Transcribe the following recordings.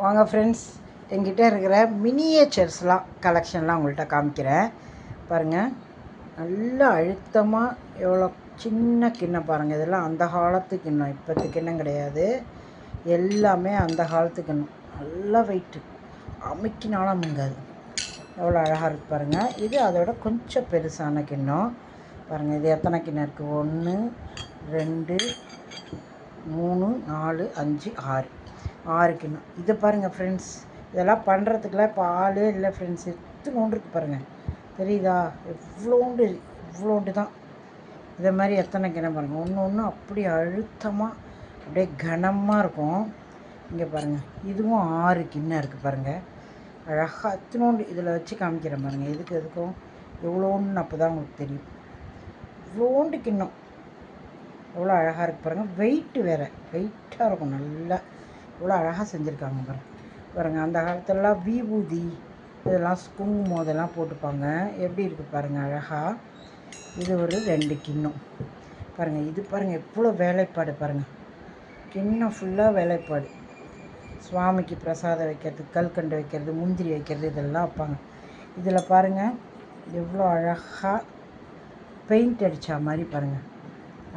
வாங்க ஃப்ரெண்ட்ஸ், என்கிட்ட இருக்கிற மினியேச்சர்ஸ்லாம் கலெக்ஷன்லாம் உங்கள்கிட்ட காமிக்கிறேன் பாருங்கள். நல்லா அழுத்தமாக எவ்வளோ சின்ன கிண்ணம் பாருங்கள். இதெல்லாம் அந்த காலத்து கிண்ணம், இப்போத்து கிண்ணம் கிடையாது. எல்லாமே அந்த காலத்து கிண்ணம். நல்லா வெயிட்டு, அமைக்கினாலும் அமுங்காது. எவ்வளோ அழகாக இருக்குது பாருங்கள். இது அதோட கொஞ்சம் பெருசான கிண்ணம் பாருங்கள். இது எத்தனை கிண்ணம் இருக்குது? 1 2 3 4 5 6 கிண்ணம். இதை பாருங்கள் ஃப்ரெண்ட்ஸ், இதெல்லாம் பண்ணுறதுக்குலாம் இப்போ ஆளே இல்லை ஃப்ரெண்ட்ஸ். எத்தனோண்டு இருக்குது பாருங்கள், தெரியுதா? இவ்வளோண்டு தான். இதை மாதிரி எத்தனை கிண்ணம் பாருங்கள். ஒன்று ஒன்று அப்படி அழுத்தமாக அப்படியே கனமாக இருக்கும். இங்கே பாருங்கள், இதுவும் 6 கிண்ணம் இருக்குது பாருங்கள். அழகாக எத்தனோண்டு இதில் வச்சு காமிக்கிறேன் பாருங்கள். எதுக்கும் எவ்வளோன்னு அப்போ தான் உங்களுக்கு தெரியும். இவ்வளோண்டு கிண்ணம் எவ்வளோ அழகாக இருக்குது பாருங்கள். வெயிட்டு வேறு, வெயிட்டாக இருக்கும். நல்லா இவ்வளோ அழகாக செஞ்சுருக்காங்க பாருங்கள். அந்த காலத்துலலாம் விபூதி இதெல்லாம் குங்குமம் இதெல்லாம் போட்டுப்பாங்க. எப்படி இருக்குது பாருங்கள் அழகாக. இது ஒரு 2 கிண்ணம் பாருங்கள். இது பாருங்கள் எவ்வளோ வேலைப்பாடு பாருங்கள். கிண்ணம் ஃபுல்லாக வேலைப்பாடு. சுவாமிக்கு பிரசாதம் வைக்கிறது, கல்கண்டு வைக்கிறது, முந்திரி வைக்கிறது இதெல்லாம் வைப்பாங்க. இதில் பாருங்கள் எவ்வளோ அழகாக பெயிண்ட் அடித்தா மாதிரி பாருங்கள்.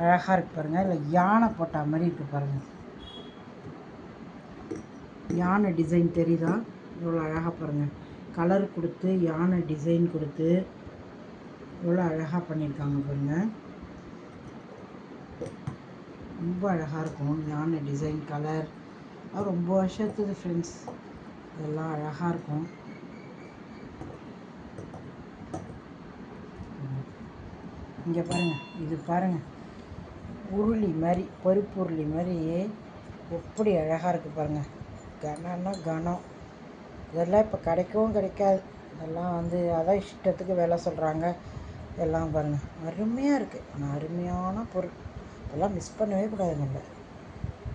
அழகாக இருக்குது பாருங்கள். இல்லை யானை போட்ட மாதிரி இருக்குது பாருங்கள். யானை டிசைன் தெரியுதா? எவ்வளோ அழகாக பாருங்கள். கலர் கொடுத்து யானை டிசைன் கொடுத்து எவ்வளோ அழகாக பண்ணியிருக்காங்க பாருங்கள். ரொம்ப அழகாக இருக்கும் யானை டிசைன் கலர். அது ரொம்ப வருஷத்துது ஃப்ரெண்ட்ஸ். இதெல்லாம் அழகாக இருக்கும். இங்கே பாருங்கள், இது பாருங்கள் உருளி மாதிரி, பருப்பு உருளி மாதிரி எப்படி அழகாக இருக்குது பாருங்கள். கனம்னா கனம். இதெல்லாம் இப்போ கிடைக்கவும் கிடைக்காது. இதெல்லாம் வந்து அதான் இஷ்டத்துக்கு வேலை சொல்கிறாங்க. எல்லாம் பாருங்கள் அருமையாக இருக்குது. ஆனால் அருமையான பொருள். இதெல்லாம் மிஸ் பண்ணவே கூடாது. நம்ம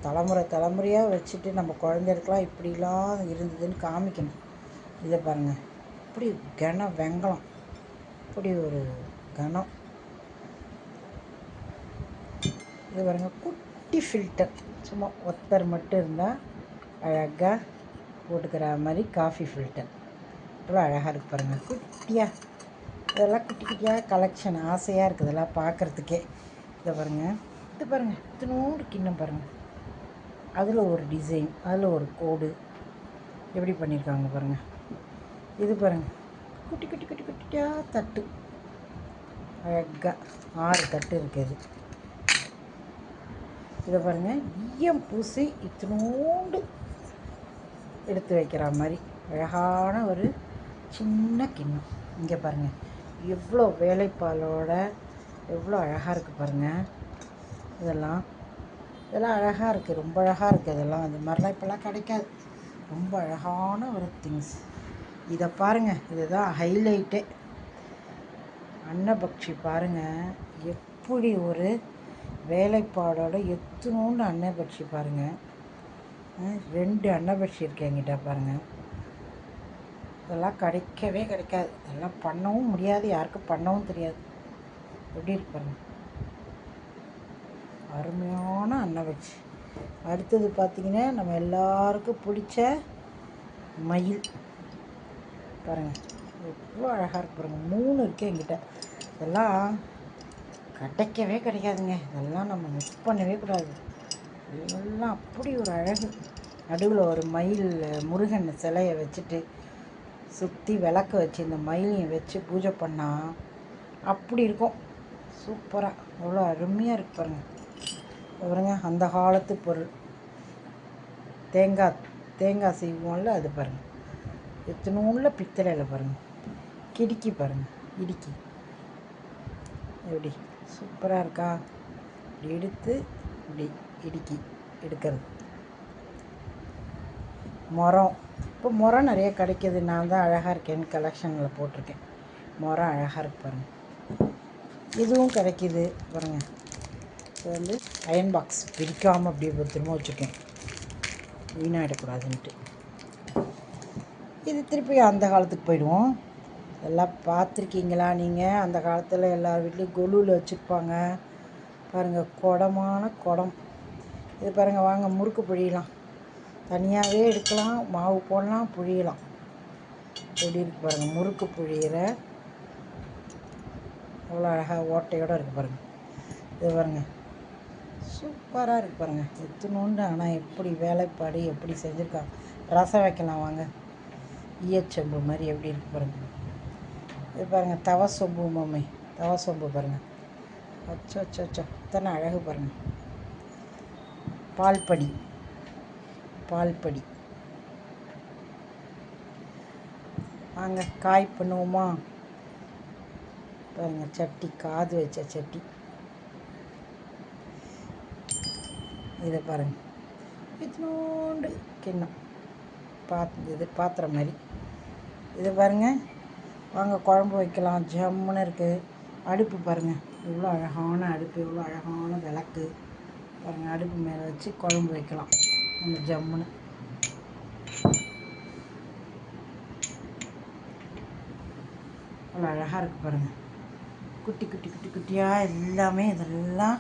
தலைமுறையாக வச்சுட்டு நம்ம குழந்தைகளுக்கெல்லாம் இப்படிலாம் இருந்ததுன்னு காமிக்கணும். இதை பாருங்கள், இப்படி கனம் வெங்கலம், இப்படி ஒரு கனம். இது பாருங்கள் குட்டி ஃபில்டர், சும்மா ஒத்தர் மட்டும் இருந்தால் அழகாக போட்டுக்கிற மாதிரி காஃபி ஃபில்டர். இவ்வளோ அழகாக இருக்குது பாருங்கள் குட்டியாக. இதெல்லாம் குட்டி குட்டியாக கலெக்ஷன் ஆசையாக இருக்குது இதெல்லாம் பார்க்குறதுக்கே. இதை பாருங்கள், இது பாருங்கள் இத்தினோடு கிண்ணம் பாருங்கள். அதில் ஒரு டிசைன், அதில் ஒரு கோடு எப்படி பண்ணியிருக்காங்க பாருங்கள். இது பாருங்கள் குட்டி குட்டி குட்டி குட்டியாக தட்டு, அழகாக 6 தட்டு இருக்குது. இதை பாருங்கள் ஈயம் பூசி இத்தினோண்டு எடுத்து வைக்கிற மாதிரி அழகான ஒரு சின்ன கிண்ணம். இங்கே பாருங்கள் எவ்வளோ வேலைப்பாலோட எவ்வளோ அழகாக இருக்குது பாருங்கள். இதெல்லாம் அழகாக இருக்குது, ரொம்ப அழகாக இருக்குது. இதெல்லாம் அந்த மாதிரிலாம் இப்போல்லாம் கிடைக்காது. ரொம்ப அழகான ஒரு திங்ஸ். இதை பாருங்கள், இதுதான் ஹைலைட்டே. அன்னபக்ஷி பாருங்கள் எப்படி ஒரு வேலைப்பாடோட எத்தனோண்டு அன்னபக்ஷி பாருங்கள். 2 அன்னபக்ஷி இருக்கு என்கிட்ட பாருங்கள். இதெல்லாம் கிடைக்கவே கிடைக்காது. இதெல்லாம் பண்ணவும் முடியாது, யாருக்கும் பண்ணவும் தெரியாது. எப்படி இருக்கு பாருங்கள், அருமையான அன்னபக்ஷி. அடுத்தது பார்த்திங்கன்னா நம்ம எல்லாருக்கும் பிடிச்ச மயில் பாருங்கள் எவ்வளோ அழகாக இருக்கு பாருங்கள். 3 இருக்குது என்கிட்ட. இதெல்லாம் கிடைக்கவே கிடைக்காதுங்க. இதெல்லாம் நம்ம மிஸ் பண்ணவே கூடாது. இதெல்லாம் அப்படி ஒரு அழகு. நடுவில் ஒரு மயில் முருகன் சிலையை வச்சுட்டு சுற்றி விளக்க வச்சு இந்த மயிலையும் வச்சு பூஜை பண்ணால் அப்படி இருக்கும். சூப்பராக அவ்வளோ அருமையாக இருக்கு பாருங்கள். பாருங்க அந்த காலத்து பொருள். தேங்காய் செய்வோம்ல, அது பாருங்கள் எத்தனோள்ள பித்தளையில் பாருங்கள். கிடுக்கி பாருங்கள், இடுக்கி எப்படி சூப்பராக இருக்கா? இப்படி எடுத்து இப்படி இடுக்கி எடுக்கிறது. முறம், இப்போ முறம் நிறைய கிடைக்கிது. நான் தான் அழகாக இருக்கேன்னு கலெக்ஷனில் போட்டிருக்கேன். முறம் அழகாக இருக்கு பாருங்கள். இதுவும் கிடைக்கிது பாருங்கள். இது வந்து அயன் பாக்ஸ் பிரிக்காமல் அப்படியே பத்திரமா வச்சுருக்கேன், வீணாகிடக்கூடாதுன்ட்டு. இது திருப்பி அந்த காலத்துக்கு போயிடுவோம். எல்லாம் பார்த்துருக்கீங்களா நீங்கள்? அந்த காலத்தில் எல்லார் வீட்லேயும் கொலுவில் வச்சுருப்பாங்க பாருங்கள். குடமான குடம். இது பாருங்கள், வாங்க முறுக்கு பிழியலாம். தனியாகவே எடுக்கலாம், மாவு போடலாம், புழியலாம். எப்படி இருக்குது பாருங்கள், முறுக்கு புழியிற எவ்வளோ அழகாக ஓட்டையோடு இருக்குது பாருங்கள். இது பாருங்கள், சூப்பராக இருக்குது பாருங்கள். எத்தனோண்டு, ஆனால் எப்படி வேலைப்பாடு எப்படி செஞ்சுருக்காங்க. ரசம் வைக்கலாம் வாங்க. ஈயச்சொம்பு மாதிரி எப்படி இருக்குது பாருங்கள். இது பாருங்கள், தவ சொம்பு மம்மி, தவ சொம்பு பாருங்கள். அச்சோ அச்சோ அச்சோ, இத்தனை அழகு பாருங்கள். பால்படி, பால்படி. வாங்க காய் பண்ணுவோமா பாருங்கள். சட்டி, காது வச்ச சட்டி. இதை பாருங்கள், இத்தினோண்டு கிண்ணம், இது பாத்திரம் மாதிரி. இது பாருங்கள், வாங்க குழம்பு வைக்கலாம். ஜம்முன்னு இருக்குது. அடுப்பு பாருங்கள், இவ்வளோ அழகான அடுப்பு, இவ்வளோ அழகான விளக்கு பாருங்கள். அடுப்பு மேலே வச்சு குழம்பு வைக்கலாம் நம்ம ஜம்முன்னு. அவ்வளோ அழகாக இருக்குது பாருங்கள். குட்டி குட்டி குட்டி குட்டியாக எல்லாமே, இதெல்லாம்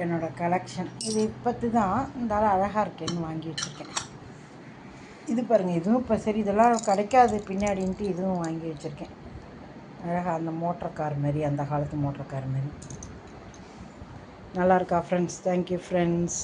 என்னோடய கலெக்ஷன். இது இப்போத்து தான் இருந்தாலும் அழகாக இருக்கேன்னு வாங்கி வச்சுருக்கேன். இது பாருங்கள், இதுவும் இப்போ சரி இதெல்லாம் கிடைக்காது பின்னாடின்ட்டு இதுவும் வாங்கி வச்சுருக்கேன். அழகாக அந்த மோட்டர் கார் மாதிரி, அந்த காலத்து மோட்டர் கார் மாதிரி. நல்லா இருக்கா ஃப்ரெண்ட்ஸ்? Thank you friends.